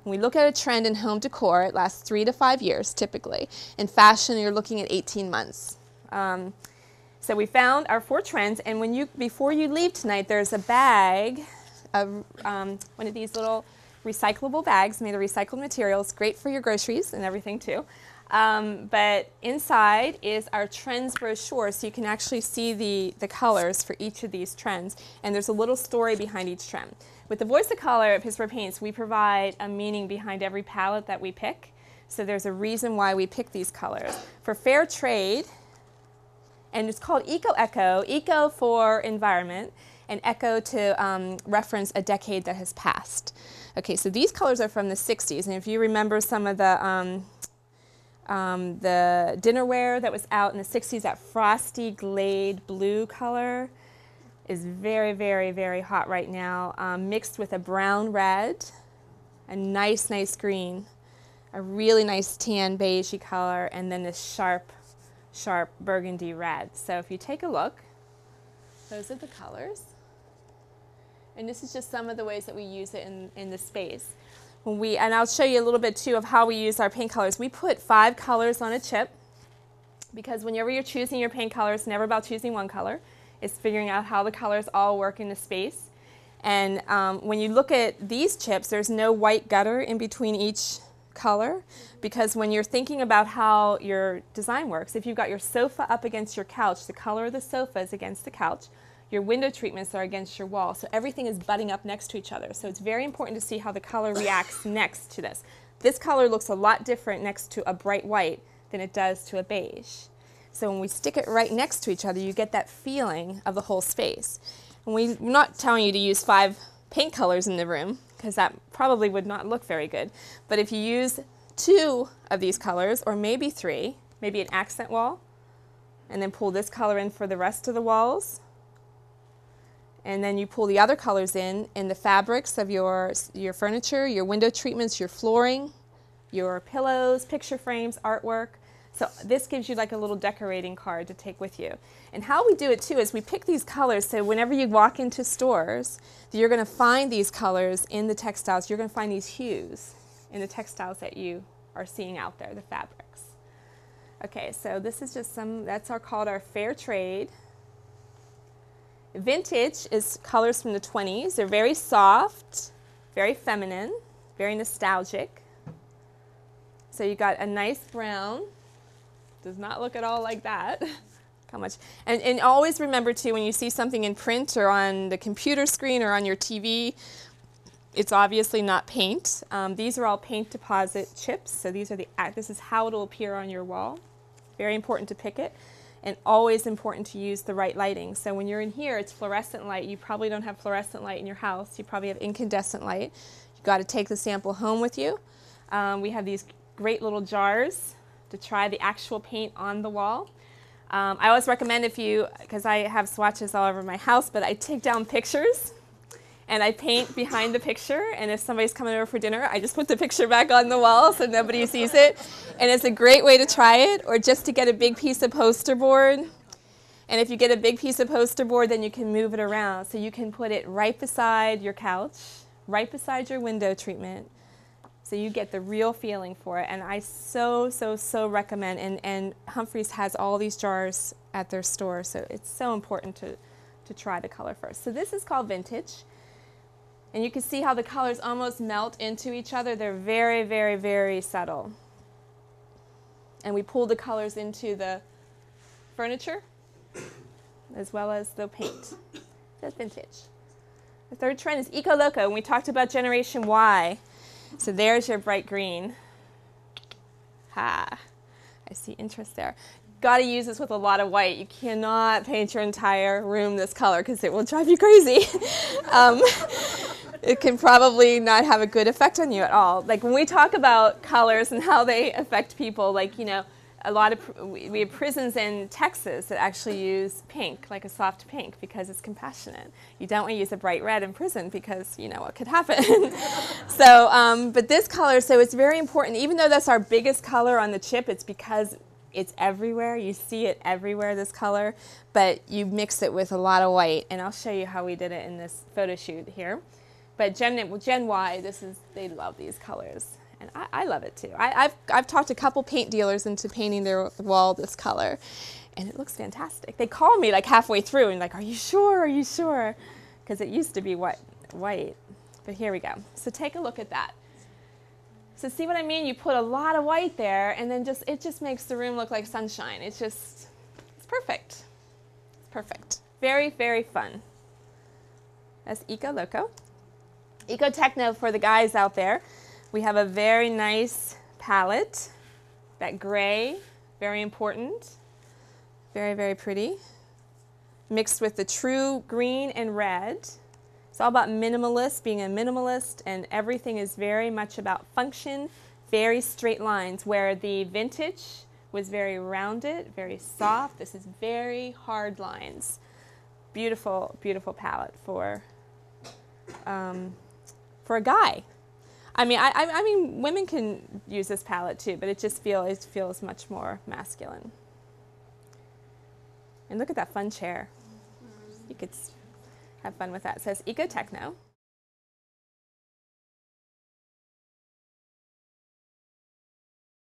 When we look at a trend in home decor, it lasts 3 to 5 years typically. In fashion, you're looking at 18 months. So we found our 4 trends, and before you leave tonight, there's a bag of one of these little recyclable bags made of recycled materials, great for your groceries and everything too. But inside is our trends brochure, so you can actually see the colors for each of these trends, and there's a little story behind each trend. With the Voice of Color at Pittsburgh Paints, we provide a meaning behind every palette that we pick, so there's a reason why we pick these colors. For fair trade, and it's called EcoEco, eco for environment, and echo to reference a decade that has passed. Okay, so these colors are from the 60s, and if you remember some of the dinnerware that was out in the 60s, that frosty glade blue color is very, very, very hot right now, mixed with a brown red, a nice, nice green, a really nice tan beigey color, and then this sharp, sharp burgundy red. So if you take a look, those are the colors. And this is just some of the ways that we use it in the space. And I'll show you a little bit too of how we use our paint colors. We put 5 colors on a chip, because whenever you're choosing your paint color, it's never about choosing one color. It's figuring out how the colors all work in the space. And when you look at these chips, there's no white gutter in between each color, because when you're thinking about how your design works, if you've got your sofa up against your couch, the color of the sofa is against the couch. Your window treatments are against your wall, so everything is butting up next to each other. So it's very important to see how the color reacts next to this. This color looks a lot different next to a bright white than it does to a beige. So when we stick it right next to each other, you get that feeling of the whole space. And we're not telling you to use 5 paint colors in the room, because that probably would not look very good. But if you use 2 of these colors, or maybe 3, maybe an accent wall, and then pull this color in for the rest of the walls, and then you pull the other colors in the fabrics of your furniture, your window treatments, your flooring, your pillows, picture frames, artwork. So this gives you like a little decorating card to take with you. And how we do it too is we pick these colors, so whenever you walk into stores, you're going to find these colors in the textiles. You're going to find these hues in the textiles that you are seeing out there, the fabrics. Okay, so this is just that's called our fair trade. Vintage is colors from the 20s. They're very soft, very feminine, very nostalgic. So you got a nice brown. Does not look at all like that. How much? And always remember too, when you see something in print or on the computer screen or on your TV, it's obviously not paint. These are all paint deposit chips. So this is how it will appear on your wall. Very important to pick it. And always important to use the right lighting. So when you're in here, it's fluorescent light. You probably don't have fluorescent light in your house. You probably have incandescent light. You've got to take the sample home with you. We have these great little jars to try the actual paint on the wall. I always recommend because I have swatches all over my house, but I take down pictures and I paint behind the picture, and if somebody's coming over for dinner, I just put the picture back on the wall so nobody sees it. And it's a great way to try it, or just to get a big piece of poster board. And if you get a big piece of poster board, then you can move it around. So you can put it right beside your couch, right beside your window treatment, so you get the real feeling for it. And I so recommend, and Humphrey's has all these jars at their store, so it's so important to try the color first. So this is called vintage. And you can see how the colors almost melt into each other. They're very, very, very subtle. And we pull the colors into the furniture as well as the paint. That's vintage. The third trend is EcoLoco, and we talked about Generation Y. So there's your bright green. Ha! I see interest there. Got to use this with a lot of white. You cannot paint your entire room this color because it will drive you crazy. It can probably not have a good effect on you at all. Like when we talk about colors and how they affect people, like, you know, we have prisons in Texas that actually use pink, like a soft pink, because it's compassionate. You don't want to use a bright red in prison because you know what could happen. So, but this color, so it's very important. Even though that's our biggest color on the chip, it's because it's everywhere. You see it everywhere, this color, but you mix it with a lot of white, and I'll show you how we did it in this photo shoot here. But Gen Y, they love these colors. And I love it too. I've talked a couple paint dealers into painting their wall this color, and it looks fantastic. They call me like halfway through and like, are you sure? Are you sure? Because it used to be white. But here we go. So take a look at that. So see what I mean? You put a lot of white there, and then it just makes the room look like sunshine. It's perfect. It's perfect. Very, very fun. That's EcoLoco. EcoTechno for the guys out there. We have a very nice palette. That gray, very important. Very, very pretty. Mixed with the true green and red. It's all about minimalist, being a minimalist, and everything is very much about function, very straight lines, where the vintage was very rounded, very soft. This is very hard lines. Beautiful, beautiful palette for a guy. I mean, women can use this palette too, but it feels much more masculine. And look at that fun chair. You could have fun with that. It says EcoTechno.